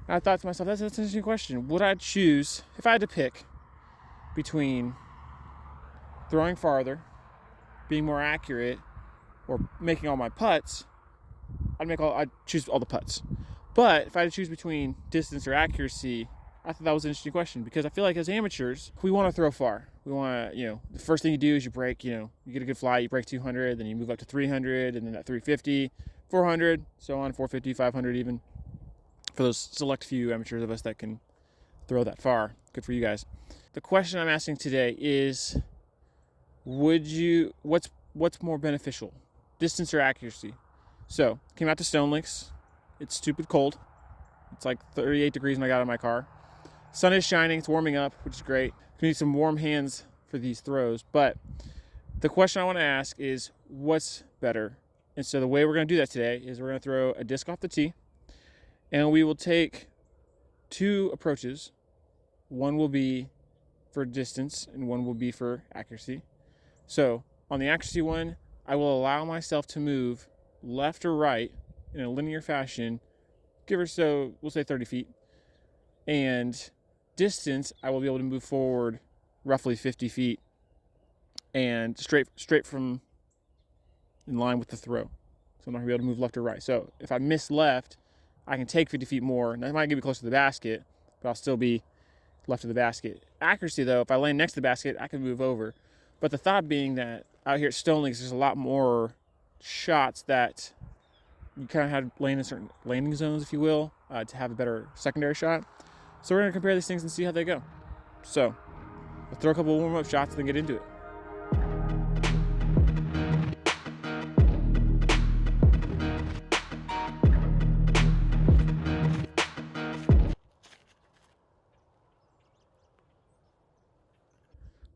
I thought to myself, that's an interesting question. Would I choose, if I had to pick between throwing farther, being more accurate, or making all my putts, I'd choose all the putts. But if I had to choose between distance or accuracy, I thought that was an interesting question, because I feel like as amateurs, we want to throw far. We want to, the first thing you do is you break, you get a good fly, you break 200, then you move up to 300, and then that 350, 400, so on, 450, 500 even. For those select few amateurs of us that can throw that far. Good for you guys. The question I'm asking today is, what's more beneficial, distance or accuracy? So, came out to Stone Links. It's stupid cold. It's like 38 degrees when I got out of my car. Sun is shining, it's warming up, which is great. We need some warm hands for these throws, but the question I want to ask is, what's better? And so the way we're going to do that today is we're going to throw a disc off the tee, and we will take two approaches. One will be for distance and one will be for accuracy. So on the accuracy one, I will allow myself to move left or right in a linear fashion, give or so, we'll say 30 feet. And distance, I will be able to move forward roughly 50 feet and straight from in line with the throw. So I'm not gonna be able to move left or right. So if I miss left, I can take 50 feet more, and that might get me close to the basket, but I'll still be left of the basket. Accuracy though, if I land next to the basket, I can move over. But the thought being that out here at Stone Links, there's a lot more shots that you kind of have land in certain landing zones, if you will, to have a better secondary shot. So we're gonna compare these things and see how they go. So we'll throw a couple of warm-up shots and then get into it.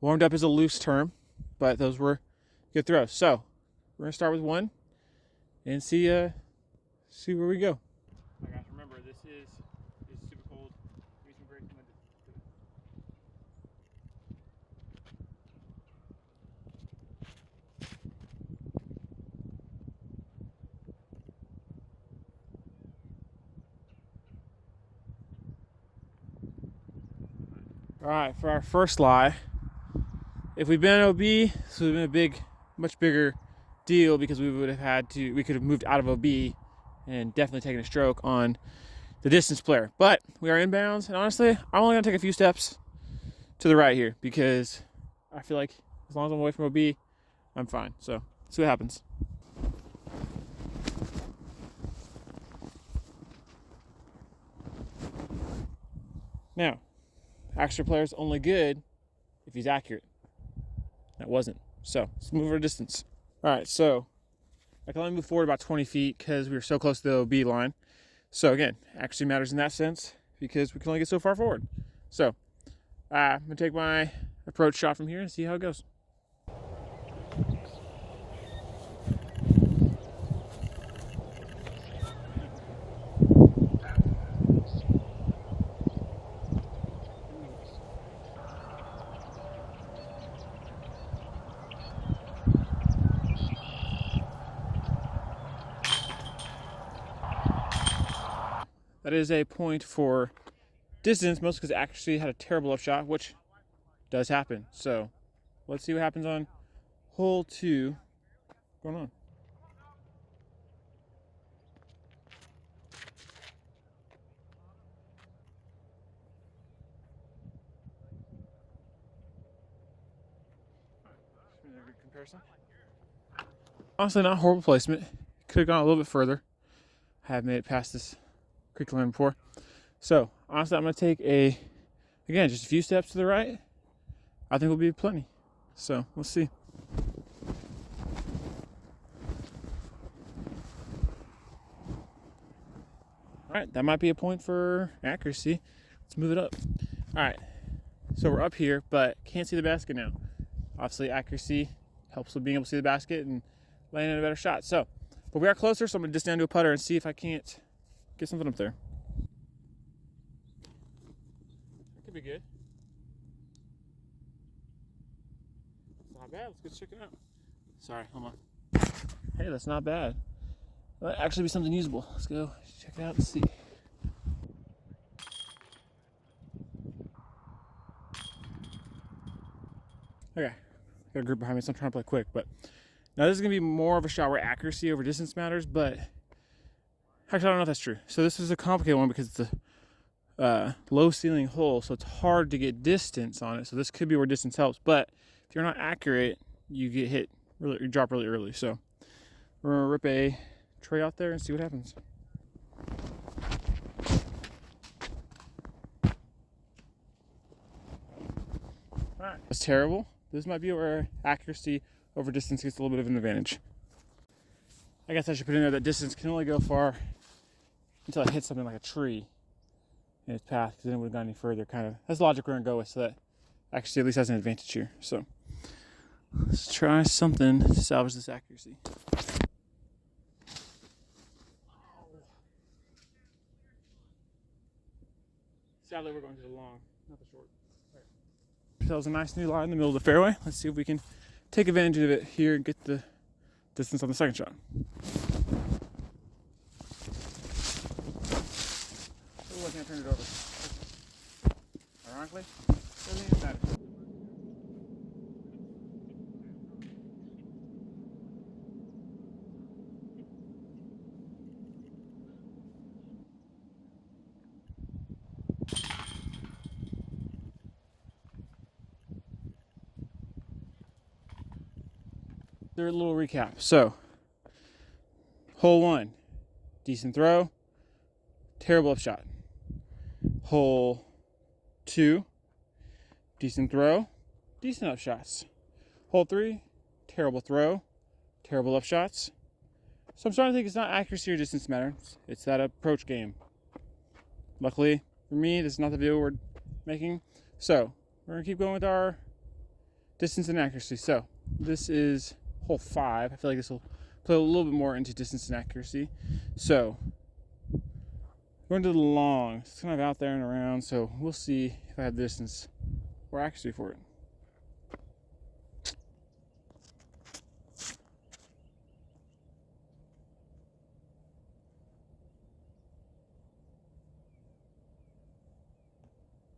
Warmed up is a loose term, but those were good throws. So we're gonna start with one and see where we go. Oh gosh, remember this is super cold. Give me some break from All right, for our first lie, if we'd been OB, this would have been a much bigger deal, because we could have moved out of OB and definitely taken a stroke on the distance player. But we are inbounds, and honestly, I'm only gonna take a few steps to the right here, because I feel like as long as I'm away from OB, I'm fine. So let's see what happens. Now, accurate player's only good if he's accurate. That wasn't. So let's move our distance. All right, so I can only move forward about 20 feet because we were so close to the OB line. So again, accuracy matters in that sense because we can only get so far forward. So I'm gonna take my approach shot from here and see how it goes. That is a point for distance, mostly because accuracy had a terrible upshot, which does happen. So let's see what happens on hole 2. What's going on? Good comparison. Honestly, not horrible placement. Could have gone a little bit further. I have made it past this creek line before. So honestly, I'm going to take again, just a few steps to the right. I think will be plenty. So we'll see. All right, that might be a point for accuracy. Let's move it up. All right, so we're up here, but can't see the basket now. Obviously, accuracy helps with being able to see the basket and landing a better shot. So, but we are closer, so I'm gonna just down to a putter and see if I can't get something up there. That could be good. It's not bad. Let's go check it out. Sorry, hold on. Hey, that's not bad. That might actually be something usable. Let's go check it out and see. Okay, got a group behind me, so I'm trying to play quick. But now this is gonna be more of a shot where accuracy over distance matters. But actually, I don't know if that's true. So this is a complicated one because it's a low ceiling hole, so it's hard to get distance on it. So this could be where distance helps. But if you're not accurate, you get hit really, you drop really early. So we're gonna rip a tray out there and see what happens. All right, that's terrible. This might be where accuracy over distance gets a little bit of an advantage. I guess I should put in there that distance can only go far until I hit something like a tree in its path, because then it would have gone any further. Kind of that's the logic we're gonna go with, so that accuracy at least has an advantage here. So let's try something to salvage this accuracy. Sadly, we're going to the long, not the short. Right. So that was a nice new lie in the middle of the fairway. Let's see if we can take advantage of it here and get the distance on the second shot. Oh, I can't turn it over. Ironically, doesn't even matter. There, a little recap. So, hole 1, decent throw, terrible upshot. Hole 2, decent throw, decent upshots. Hole 3, terrible throw, terrible upshots. So I'm starting to think it's not accuracy or distance matters. It's that approach game. Luckily for me, this is not the video we're making. So we're gonna keep going with our distance and accuracy. So this is hole 5. I feel like this will play a little bit more into distance and accuracy. So going to the long, it's kind of out there and around. So we'll see if I have distance or accuracy for it.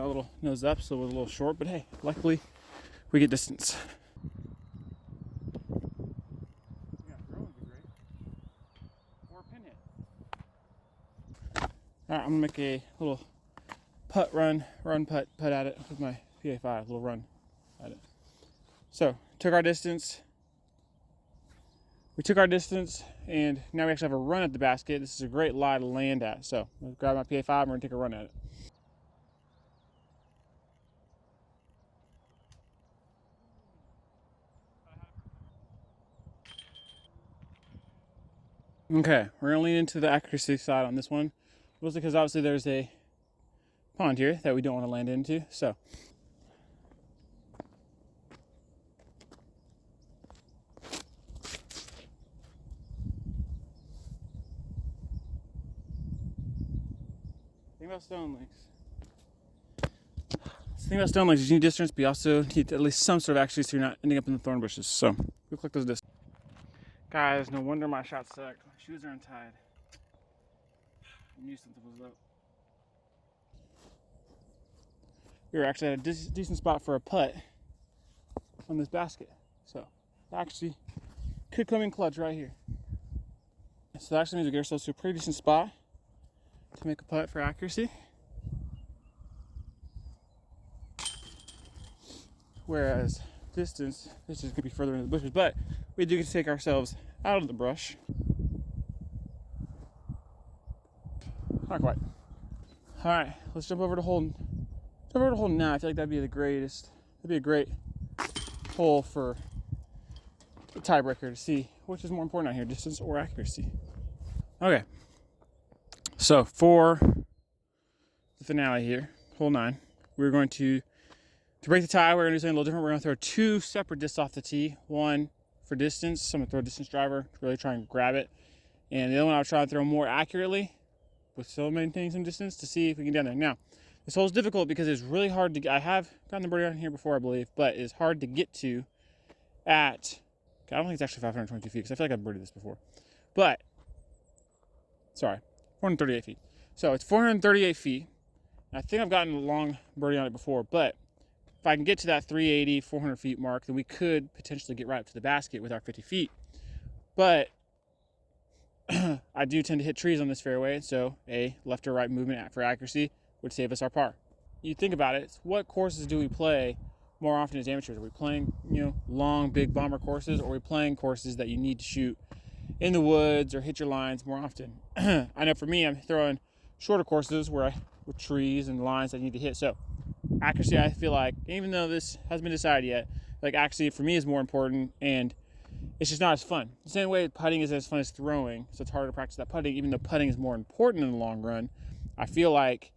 A little nose up, so we're a little short, but hey, luckily we get distance. Yeah, throw would be great. Or a pin hit. All right, I'm gonna make a little putt run putt at it with my PA5, little run at it. So took our distance. We took our distance, and now we actually have a run at the basket. This is a great lie to land at. So I'm gonna grab my PA5 and we're gonna take a run at it. Okay, we're gonna lean into the accuracy side on this one, mostly because obviously there's a pond here that we don't want to land into. So think about stone links. The thing about stone links is you need distance, but you also need at least some sort of accuracy so you're not ending up in the thorn bushes. So we'll click those distance. Guys, no wonder my shot sucked. My shoes are untied. I knew something was up. We were actually at a decent spot for a putt on this basket. So actually could come in clutch right here. So that actually means we get ourselves to a pretty decent spot to make a putt for accuracy. Whereas distance could be further into the bushes, but we do get to take ourselves out of the brush. Not quite. All right, let's jump over to hole 9. I feel like that'd be the greatest. That'd be a great hole for a tiebreaker to see which is more important out here, distance or accuracy. Okay, so for the finale here, hole 9, we're going to break the tie. We're going to do something a little different. We're going to throw 2 separate discs off the tee. One for distance, so I'm going to throw a distance driver to really try and grab it, and the other one I'll try to throw more accurately, but still maintaining some distance to see if we can get down there. Now, this hole is difficult because it's really hard to get. I have gotten the birdie on here before, I believe, but it's hard to get to at, I don't think it's actually 522 feet, because I feel like I've birdied this before. But, sorry, 438 feet. So it's 438 feet. I think I've gotten a long birdie on it before, but if I can get to that 380, 400 feet mark, then we could potentially get right up to the basket with our 50 feet. But I do tend to hit trees on this fairway, so a left or right movement for accuracy would save us our par. You think about it, what courses do we play more often as amateurs? Are we playing, long, big bomber courses, or are we playing courses that you need to shoot in the woods or hit your lines more often? I know for me, I'm throwing shorter courses with trees and lines that I need to hit. So accuracy, I feel like, even though this hasn't been decided yet, like accuracy for me is more important, and it's just not as fun. The same way putting is as fun as throwing, so it's harder to practice that putting, even though putting is more important in the long run. I feel like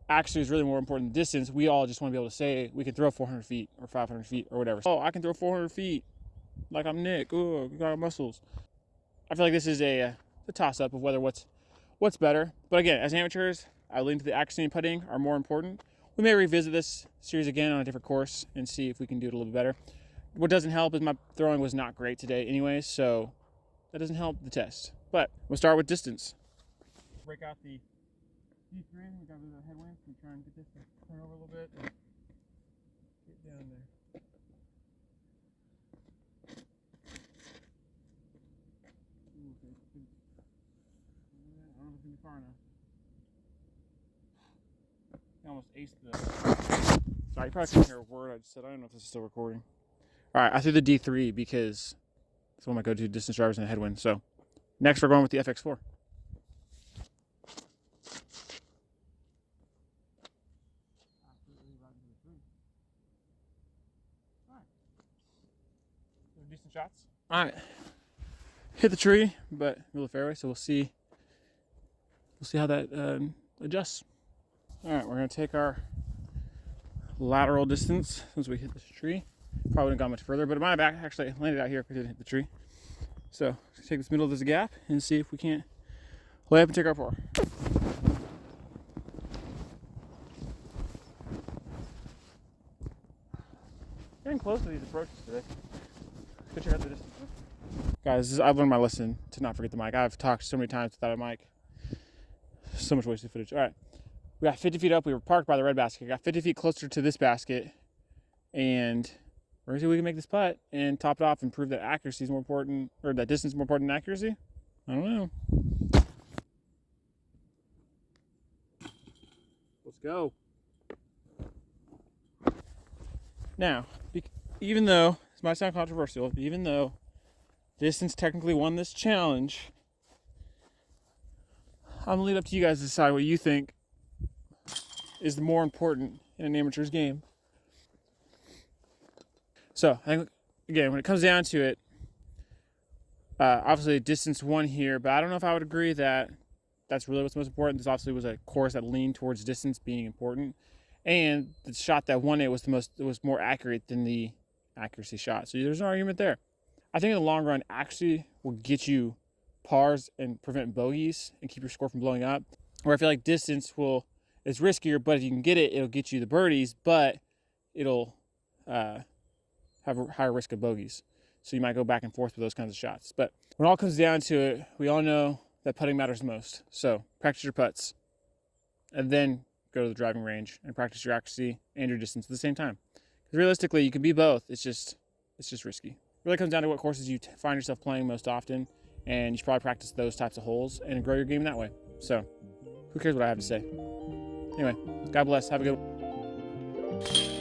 accuracy is really more important than distance. We all just want to be able to say we can throw 400 feet or 500 feet or whatever. Oh, I can throw 400 feet like I'm Nick. Oh, got muscles. I feel like this is a toss-up of whether what's better. But again, as amateurs, I lean to the accuracy and putting are more important. We may revisit this series again on a different course and see if we can do it a little bit better. What doesn't help is my throwing was not great today anyways, so that doesn't help the test. But we'll start with distance. Break out the D3, we got a little headwind, we try and get this to turn over a little bit and get down there. Ooh, okay. I don't know if it's going to be far enough. I almost aced the... Sorry, you probably couldn't hear a word I just said. I don't know if this is still recording. Alright, I threw the D3 because it's one of my go-to distance drivers in a headwind. So, next we're going with the FX4. Decent shots. Alright. Hit the tree, but middle of the fairway, so we'll see how that adjusts. Alright, we're going to take our lateral distance since we hit this tree. Probably wouldn't have gone much further, but it might have actually landed out here if we didn't hit the tree. So, let's take this middle of this gap and see if we can't lay up and take our par. Getting close to these approaches today. Good check out the distance. Guys, I've learned my lesson to not forget the mic. I've talked so many times without a mic. So much wasted footage. All right. We got 50 feet up. We were parked by the red basket. We got 50 feet closer to this basket. And we're going to see if we can make this putt and top it off and prove that accuracy is more important, or that distance is more important than accuracy. I don't know. Let's go. Now, even though, this might sound controversial, even though distance technically won this challenge, I'm going to leave it up to you guys to decide what you think is the more important in an amateur's game. So, I think, again, when it comes down to it, obviously distance won here, but I don't know if I would agree that that's really what's most important. This obviously was a course that leaned towards distance being important, and the shot that won it was more accurate than the accuracy shot. So there's an argument there. I think in the long run, accuracy will get you pars and prevent bogeys and keep your score from blowing up. Where I feel like distance is riskier, but if you can get it, it'll get you the birdies, but it'll have a higher risk of bogeys. So you might go back and forth with those kinds of shots. But when it all comes down to it, we all know that putting matters most. So practice your putts and then go to the driving range and practice your accuracy and your distance at the same time. Because realistically, you can be both. It's just risky. It really comes down to what courses you find yourself playing most often, and you should probably practice those types of holes and grow your game that way. So who cares what I have to say? Anyway, God bless. Have a good one.